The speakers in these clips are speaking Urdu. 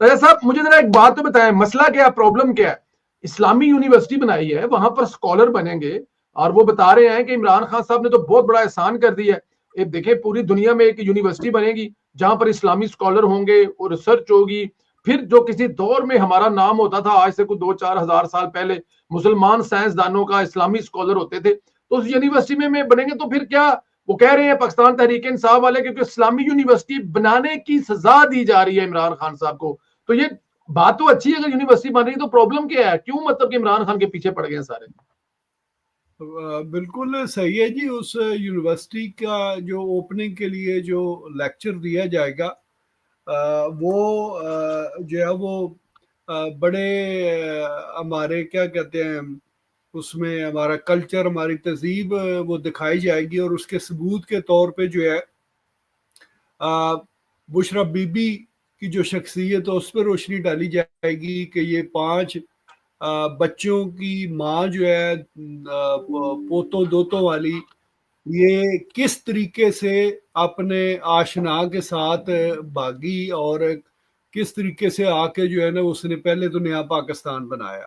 رضا صاحب مجھے ذرا ایک بات تو بتائیں، مسئلہ کیا ہے، پرابلم کیا ہے؟ اسلامی یونیورسٹی بنائی ہے، وہاں پر اسکالر بنیں گے، اور وہ بتا رہے ہیں کہ عمران خان صاحب نے تو بہت بڑا احسان کر دیا ہے، دیکھیں پوری دنیا میں ایک یونیورسٹی بنے گی جہاں پر اسلامی اسکالر ہوں گے اور ریسرچ ہوگی. پھر جو کسی دور میں ہمارا نام ہوتا تھا، آج سے کوئی 2-4 ہزار سال پہلے مسلمان سائنسدانوں کا اسلامی اسکالر ہوتے تھے، تو اس یونیورسٹی میں بنیں گے تو پھر کیا وہ کہہ رہے ہیں پاکستان تحریک انصاف والے، کیونکہ اسلامی یونیورسٹی بنانے کی سزا دی جا رہی ہے عمران خان صاحب کو. تو یہ بات تو اچھی ہے، اگر یونیورسٹی بن رہی ہے تو پرابلم کیا ہے؟ کیوں مطلب کہ عمران خان کے پیچھے پڑ گئے ہیں سارے؟ بالکل صحیح ہے جی. اس یونیورسٹی کا جو اوپننگ کے لیے جو لیکچر دیا جائے گا وہ جو ہے وہ بڑے ہمارے کیا کہتے ہیں اس میں ہمارا کلچر، ہماری تہذیب وہ دکھائی جائے گی، اور اس کے ثبوت کے طور پہ جو ہے بشرا بی بی کی جو شخصیت ہے اس پہ روشنی ڈالی جائے گی کہ یہ 5 بچوں کی ماں جو ہے پوتوں دوتوں والی، یہ کس طریقے سے اپنے آشنا کے ساتھ بھاگی اور کس طریقے سے آ کے جو ہے نا اس نے پہلے تو نیا پاکستان بنایا.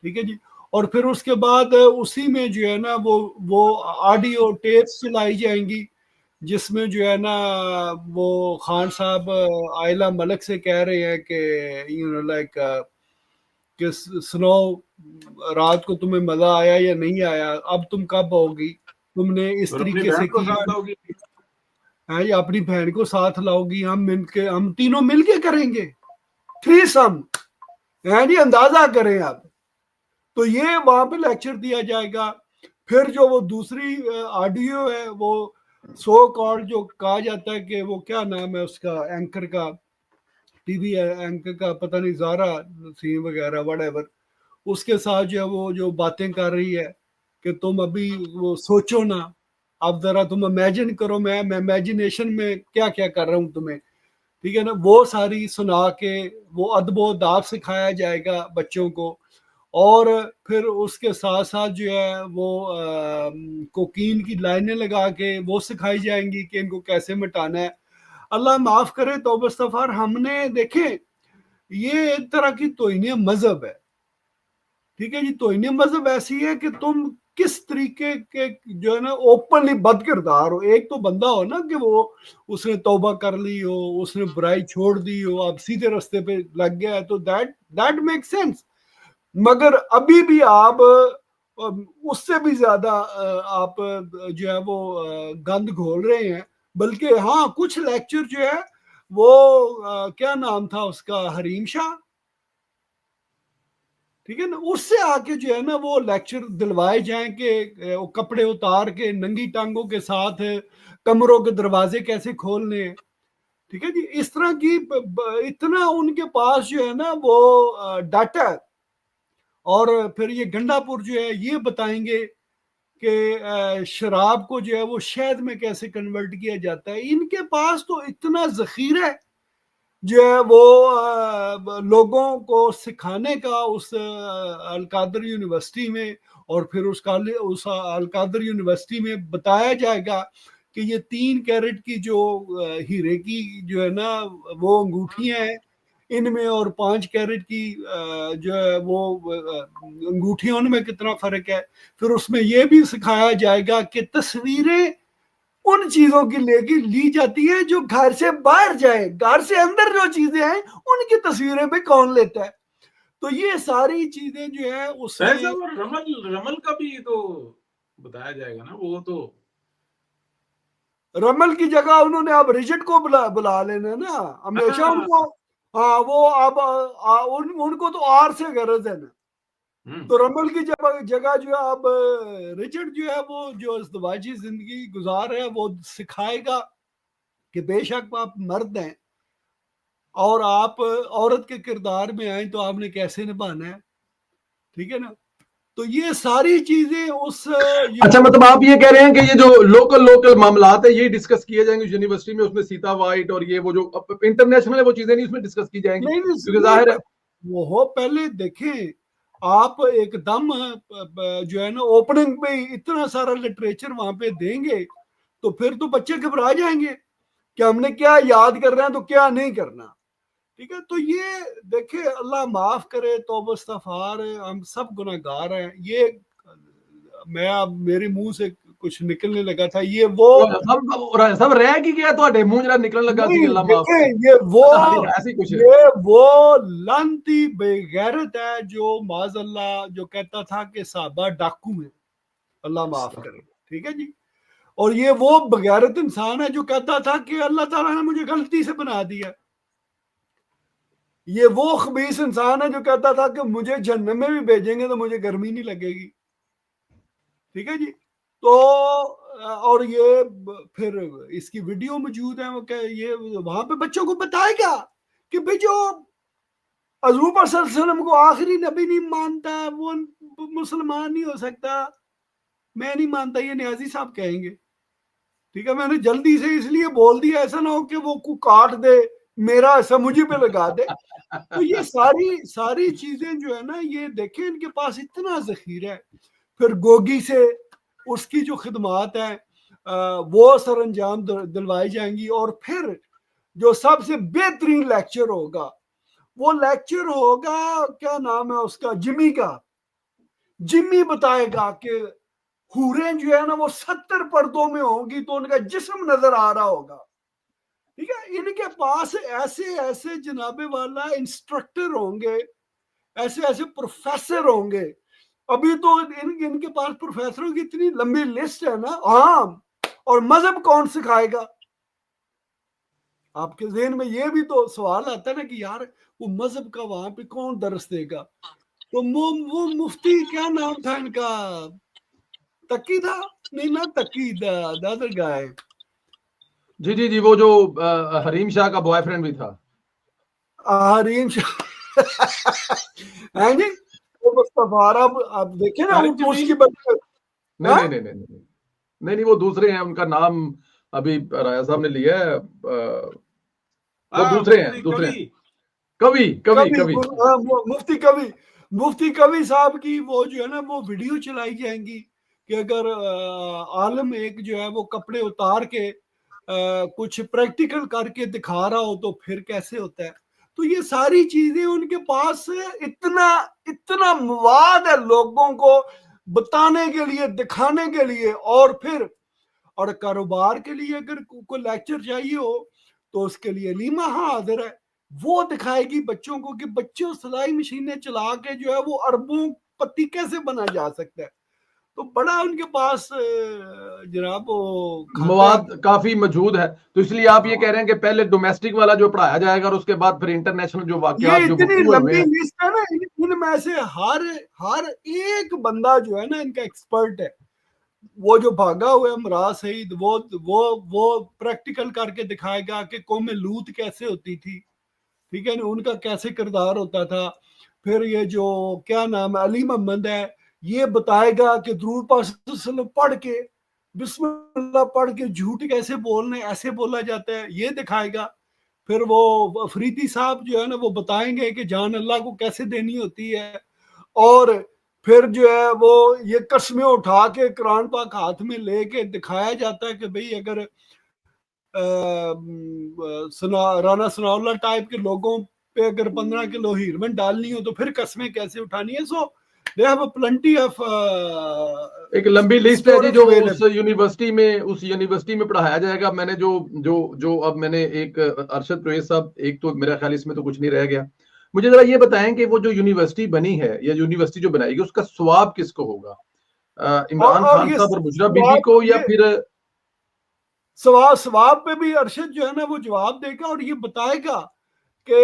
ٹھیک ہے جی. اور پھر اس کے بعد اسی میں جو ہے نا وہ آڈیو ٹیپس چلائی جائیں گی جس میں جو ہے نا وہ خان صاحب عائلہ ملک سے کہہ رہے ہیں کہ لائک کہ سنو رات کو تمہیں مزہ آیا یا نہیں آیا، اب تم کب ہوگی، تم نے اس طریقے سے کیا، اپنی بہن کو ساتھ لاؤ گی، ہم تینوں مل کے کریں گے تھری سم جی، اندازہ کریں آپ. تو یہ وہاں پہ لیکچر دیا جائے گا. پھر جو وہ دوسری آڈیو ہے وہ سو کال جو کہا جاتا ہے کہ وہ کیا نام ہے اس کا اینکر کا، ٹی وی اینکر کا، پتہ نہیں زارا نسیم وغیرہ وٹ ایور، اس کے ساتھ جو ہے وہ جو باتیں کر رہی ہے کہ تم ابھی وہ سوچو نا، اب ذرا تم امیجن کرو، میں امیجنیشن میں کیا کیا کر رہا ہوں تمہیں. ٹھیک ہے نا. وہ ساری سنا کے وہ ادب و اداب سکھایا جائے گا بچوں کو. اور پھر اس کے ساتھ ساتھ جو ہے وہ کوکین کی لائنیں لگا کے وہ سکھائی جائیں گی کہ ان کو کیسے مٹانا ہے. اللہ معاف کرے توبہ استغفار، ہم نے دیکھیں یہ ایک طرح کی توہین مذہب ہے. ٹھیک ہے جی. توہین مذہب ایسی ہے کہ تم کس طریقے کے جو ہے نا اوپنلی بد کردار ہو. ایک تو بندہ ہو نا کہ وہ اس نے توبہ کر لی ہو، اس نے برائی چھوڑ دی ہو، اب سیدھے رستے پہ لگ گیا ہے، تو دیٹ میک سینس. مگر ابھی بھی آپ اس سے بھی زیادہ آپ جو ہے وہ گند گھول رہے ہیں. بلکہ ہاں کچھ لیکچر جو ہے وہ کیا نام تھا اس کا، حریم شاہ، ٹھیک ہے نا، اس سے آ کے جو ہے نا وہ لیکچر دلوائے جائیں کہ کپڑے اتار کے ننگی ٹانگوں کے ساتھ کمروں کے دروازے کیسے کھولنے ہیں. ٹھیک ہے جی. اس طرح کی اتنا ان کے پاس جو ہے نا وہ ڈاٹا ہے. اور پھر یہ گنڈا پور جو ہے یہ بتائیں گے کہ شراب کو جو ہے وہ شہد میں کیسے کنورٹ کیا جاتا ہے. ان کے پاس تو اتنا ذخیرہ ہے جو ہے وہ لوگوں کو سکھانے کا اس القادر یونیورسٹی میں. اور پھر اس القادر یونیورسٹی میں بتایا جائے گا کہ یہ 3 کیرٹ کی جو ہیرے کی جو ہے نا وہ انگوٹھیاں ہیں ان میں، اور 5 کیرٹ کی جو ہے وہ انگوٹھیاں ان میں کتنا فرق ہے. پھر اس میں یہ بھی سکھایا جائے گا کہ تصویریں ان چیزوں کی لی جاتی ہے جو گھر سے باہر جائے، گھر سے اندر جو چیزیں ہیں ان کی تصویریں پہ کون لیتا ہے. تو یہ ساری چیزیں جو ہے اس میں رمل کا بھی تو بتایا جائے گا نا. وہ تو رمل کی جگہ انہوں نے اب ریجٹ کو بلا لینا نا ہمیشہ ان کو. ہاں وہ اب ان کو تو آر سے غرض ہے نا. تو رمل کی جگہ جو ہے اب رچرڈ جو ہے وہ جو ازدواجی زندگی گزار ہے وہ سکھائے گا کہ بے شک آپ مرد ہیں اور آپ عورت کے کردار میں آئیں تو آپ نے کیسے نبھانا ہے. ٹھیک ہے نا. تو یہ ساری چیزیں اس اچھا مطلب آپ یہ کہہ رہے ہیں کہ یہ جو لوکل معاملات ہیں یہ ڈسکس کیے جائیں گے یونیورسٹی میں، اس میں سیتا وائٹ اور یہ وہ جو انٹرنیشنل ہے وہ چیزیں نہیں اس میں ڈسکس کی جائیں گی، کیونکہ ظاہر ہے وہ پہلے دیکھیں آپ ایک دم جو ہے نا اوپننگ پہ اتنا سارا لٹریچر وہاں پہ دیں گے تو پھر تو بچے گھبرا جائیں گے کہ ہم نے کیا یاد کر رہے ہیں تو کیا نہیں کرنا. ٹھیک ہے. تو یہ دیکھیں اللہ معاف کرے، توبہ استغفار ہے، ہم سب گناہ گار ہیں. یہ میں اب میرے منہ سے کچھ نکلنے لگا تھا، یہ وہ سب رہ کی گیا تو منہ جرا نکلنے لگا سی نہیں، اللہ معاف کرے. دیکھیں یہ وہ لعنتی بے غیرت ہے جو معاذ اللہ جو کہتا تھا کہ صحابہ ڈاکو ہیں، اللہ معاف کرے. ٹھیک ہے جی. اور یہ وہ بغیرت انسان ہے جو کہتا تھا کہ اللہ تعالیٰ نے مجھے غلطی سے بنا دیا. یہ وہ خبیث انسان ہے جو کہتا تھا کہ مجھے جہنم میں بھی بھیجیں گے تو مجھے گرمی نہیں لگے گی. ٹھیک ہے جی. تو اور یہ پھر اس کی ویڈیو موجود ہے، وہ کہ یہ وہاں پہ بچوں کو بتائے گا کہ بھئی جو حضور پر صلی اللہ علیہ وسلم کو آخری نبی نہیں مانتا وہ مسلمان نہیں ہو سکتا. میں نہیں مانتا، یہ نیازی صاحب کہیں گے. ٹھیک ہے. میں نے جلدی سے اس لیے بول دیا، ایسا نہ ہو کہ وہ کو کاٹ دے، میرا ایسا مجھے پہ لگا دے. تو یہ ساری چیزیں جو ہے نا، یہ دیکھیں ان کے پاس اتنا ذخیرہ ہے. پھر گوگی سے اس کی جو خدمات ہیں وہ سر انجام دلوائی جائیں گی. اور پھر جو سب سے بہترین لیکچر ہوگا وہ لیکچر ہوگا، کیا نام ہے اس کا، جمی کا. جمی بتائے گا کہ حوریں جو ہے نا وہ 70 پردوں میں ہوں گی تو ان کا جسم نظر آ رہا ہوگا. ٹھیک ہے. ان کے پاس ایسے جناب والا انسٹرکٹر ہوں گے، ایسے پروفیسر ہوں گے. ابھی تو ان کے پاس پروفیسروں کی اتنی لمبی لسٹ ہے نا. ہاں. اور مذہب کون سکھائے گا؟ آپ کے ذہن میں یہ بھی تو سوال آتا ہے نا کہ یار وہ مذہب کا وہاں پہ کون درس دے گا؟ تو وہ مفتی کیا نام تھا ان کا، تقی تھا نہیں نا، تقی دادر گائے. جی وہ جو حریم شاہ کا بوائے فرینڈ بھی تھا. حریم شاہ ہیں جی. آپ دیکھیں نا اس کی نہیں وہ دوسرے ہیں، ان کا نام ابھی رایا صاحب نے لیا ہے، وہ دوسرے ہیں. مفتی کبھی صاحب کی وہ جو ہے نا وہ ویڈیو چلائی جائیں گی کہ اگر عالم ایک جو ہے وہ کپڑے اتار کے کچھ پریکٹیکل کر کے دکھا رہا ہو تو پھر کیسے ہوتا ہے. تو یہ ساری چیزیں ان کے پاس اتنا مواد ہے لوگوں کو بتانے کے لیے، دکھانے کے لیے. اور کاروبار کے لیے اگر کوئی لیکچر چاہیے ہو تو اس کے لیے لیما حاضر ہے. وہ دکھائے گی بچوں کو کہ بچوں سلائی مشینیں چلا کے جو ہے وہ اربوں پتی کیسے بنا جا سکتا ہے. تو بڑا ان کے پاس جناب مواد کافی موجود ہے. تو اس لیے آپ یہ کہہ رہے ہیں کہ پہلے ڈومیسٹک والا جو پڑھایا جائے گا اور اس کے بعد پھر انٹرنیشنل جو واقعات جو اتنی لمبی لسٹ ہے نا، ان میں سے ہر ایک بندہ جو ہے نا ان کا ایکسپرٹ ہے. وہ جو بھاگا ہوا ہے مراد سعید، وہ پریکٹیکل کر کے دکھائے گا کہ قوم لوط کیسے ہوتی تھی. ٹھیک ہے نا، ان کا کیسے کردار ہوتا تھا. پھر یہ جو کیا نام ہے علی محمد ہے، یہ بتائے گا کہ درود پاک صلی اللہ علیہ وسلم پڑھ کے بسم اللہ پڑھ کے جھوٹ کیسے بولنے، ایسے بولا جاتا ہے، یہ دکھائے گا. پھر وہ افریدی صاحب جو ہے نا وہ بتائیں گے کہ جان اللہ کو کیسے دینی ہوتی ہے. اور پھر جو ہے وہ یہ قسمیں اٹھا کے قرآن پاک ہاتھ میں لے کے دکھایا جاتا ہے کہ بھئی اگر رانا ثناء اللہ ٹائپ کے لوگوں پہ اگر 15 کلو ہیروین ڈالنی ہو تو پھر قسمیں کیسے اٹھانی ہے. سو they have a plenty of ایک لمبی لسٹ ہے جی جو اس یونیورسٹی میں پڑھایا جائے گا. میں نے جو اب میں نے ایک ارشد پرویز صاحب، ایک تو میرا خیال اس میں تو کچھ نہیں رہ گیا. مجھے ذرا یہ بتائیں کہ وہ جو یونیورسٹی بنی ہے یا یونیورسٹی جو بنائے گی اس کا ثواب کس کو ہوگا؟ عمران خان صاحب اور مشرف بی بی کو، یا پھر ثواب پہ بھی ارشد جو ہے نا وہ جواب دے گا اور یہ بتائے گا کہ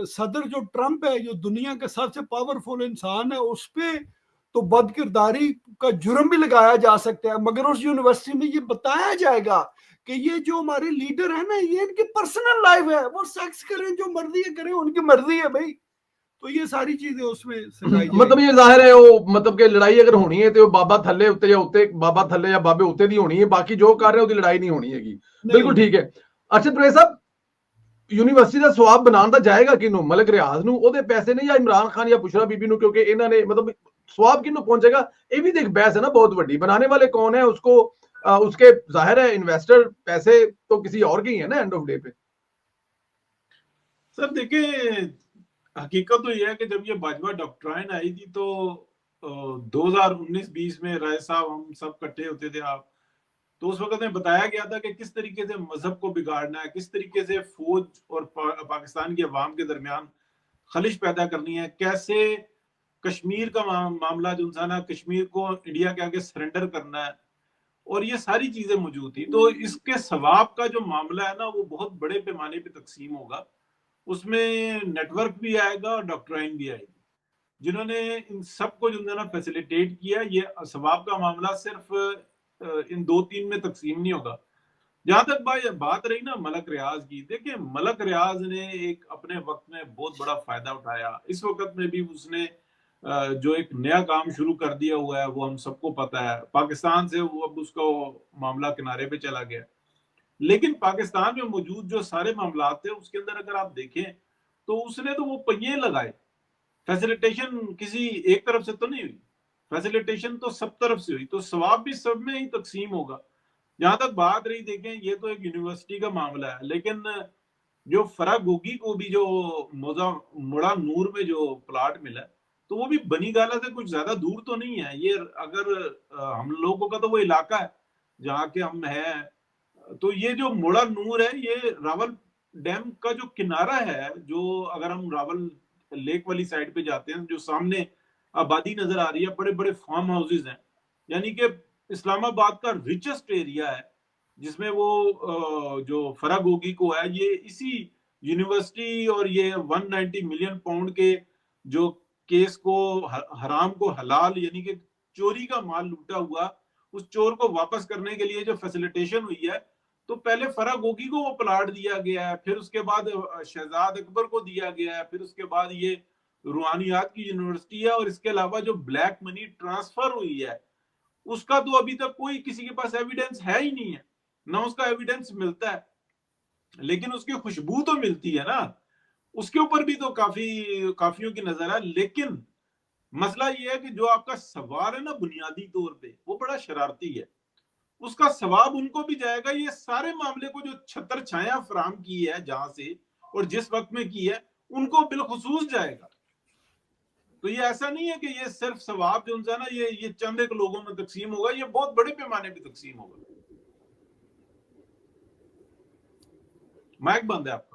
صدر جو ٹرمپ ہے جو دنیا کا سب سے پاورفل انسان ہے، اس پہ تو بد کرداری کا جرم بھی لگایا جا سکتا ہے، مگر اس یونیورسٹی میں یہ بتایا جائے گا کہ یہ جو ہمارے لیڈر ہیں نا یہ ان کی پرسنل لائف ہے، وہ سیکس کریں جو مرضی کریں، ان کی مرضی ہے بھائی. تو یہ ساری چیزیں اس میں سکھائی جائیں. مطلب یہ ظاہر ہے وہ مطلب کہ لڑائی اگر ہونی ہے تو بابا تھلے اتنے یا اتنے، بابا تھلے یا بابے اتنے دی ہونی ہے، باقی جو کر رہے ہیں وہ لڑائی نہیں ہونی ہے گی. بالکل ٹھیک ہے. ارشد پرویز صاحب، یونیورسٹی کا سواب بنانا جائے گا کنوں؟ ملک ریاض نو او دے پیسے نے یا عمران خان یا بشرا بی بی نو؟ کیونکہ انہوں نے مطلب سواب کنوں پہنچے گا؟ یہ بھی ایک بحث ہے نا بہت بڑی. بنانے والے کون ہیں اس کو، اس کے ظاہر ہے انویسٹر پیسے تو کسی اور کے ہی ہیں نا اینڈ آف ڈے پہ. سر دیکھیں حقیقت تو یہ ہے کہ جب یہ باجوہ ڈاکٹرائن آئی تھی تو 2019-20 میں رائے صاحب ہم سب کٹھے ہوتے تھے آپ، تو اس وقت میں بتایا گیا تھا کہ کس طریقے سے مذہب کو بگاڑنا ہے، کس طریقے سے فوج اور پاکستان کی عوام کے درمیان خلش پیدا کرنی ہے، کیسے کشمیر کا معاملہ جو انسان ہے کشمیر کو انڈیا کے آگے سرنڈر کرنا ہے، اور یہ ساری چیزیں موجود تھی. تو اس کے ثواب کا جو معاملہ ہے نا وہ بہت بڑے پیمانے پہ تقسیم ہوگا. اس میں نیٹ ورک بھی آئے گا اور ڈاکٹرائن بھی آئے گی. جنہوں نے ان سب کو جو ہے نا فیسیلیٹیٹ کیا، یہ ثواب کا معاملہ صرف ان 2-3 میں تقسیم نہیں ہوگا. جہاں تک بات رہی نا ملک ریاض کی، دیکھیں ملک ریاض نے ایک اپنے وقت میں بہت بڑا فائدہ اٹھایا. اس وقت میں بھی اس نے جو ایک نیا کام شروع کر دیا ہوا ہے وہ ہم سب کو پتا ہے. پاکستان سے وہ اب اس کا معاملہ کنارے پہ چلا گیا، لیکن پاکستان میں موجود جو سارے معاملات تھے اس کے اندر اگر آپ دیکھیں تو اس نے تو وہ پہیے لگائے. فیسیلیٹیشن کسی ایک طرف سے تو نہیں ہوئی، فیسیلیٹیشن تو سب طرف سے ہوئی، تو ثواب بھی سب میں ہی تقسیم ہوگا. جہاں تک بات رہی، دیکھیں یہ تو ایک یونیورسٹی کا معاملہ ہے، لیکن جو فراگوگی کو بھی جو مڑا نور میں جو پلاٹ ملا ہے تو وہ بھی بنی گالا سے کچھ زیادہ دور تو نہیں ہے. یہ اگر ہم لوگوں کا تو وہ علاقہ ہے جہاں کے ہم ہیں، تو یہ جو مڑا نور ہے یہ راول ڈیم کا جو کنارہ ہے، جو اگر ہم راول لیک والی سائڈ پہ جاتے ہیں جو سامنے آبادی نظر آ رہی ہے، بڑے بڑے فارم ہاؤسز ہیں، یعنی کہ اسلام آباد کا ریچسٹ ایریا ہے جس میں وہ جو فراگوگی کو ہے یہ اسی یونیورسٹی اور یہ 190 ملین پاؤنڈ کے جو کیس کو حرام کو حلال یعنی کہ چوری کا مال لوٹا ہوا اس چور کو واپس کرنے کے لیے جو فیسیلیٹیشن ہوئی ہے، تو پہلے فراگوگی کو وہ پلاٹ دیا گیا ہے، پھر اس کے بعد شہزاد اکبر کو دیا گیا ہے، پھر اس کے بعد یہ روحانیات کی یونیورسٹی ہے، اور اس کے علاوہ جو بلیک منی ٹرانسفر ہوئی ہے اس کا تو ابھی تک کوئی کسی کے پاس ایویڈنس ہے ہی نہیں ہے، نہ اس کا ایویڈنس ملتا ہے، لیکن اس کی خوشبو تو ملتی ہے نا. اس کے اوپر بھی تو کافیوں کی نظر ہے. لیکن مسئلہ یہ ہے کہ جو آپ کا سوال ہے نا بنیادی طور پہ وہ بڑا شرارتی ہے، اس کا ثواب ان کو بھی جائے گا. یہ سارے معاملے کو جو چھتر چھایا فراہم کی ہے جہاں سے اور جس وقت میں کی ہے ان کو بالخصوص جائے گا. تو یہ ایسا نہیں ہے کہ یہ صرف ثواب جو ہے نا یہ چند ایک لوگوں میں تقسیم ہوگا، یہ بہت بڑے پیمانے پہ تقسیم ہوگا. مائک بند ہے آپ کا.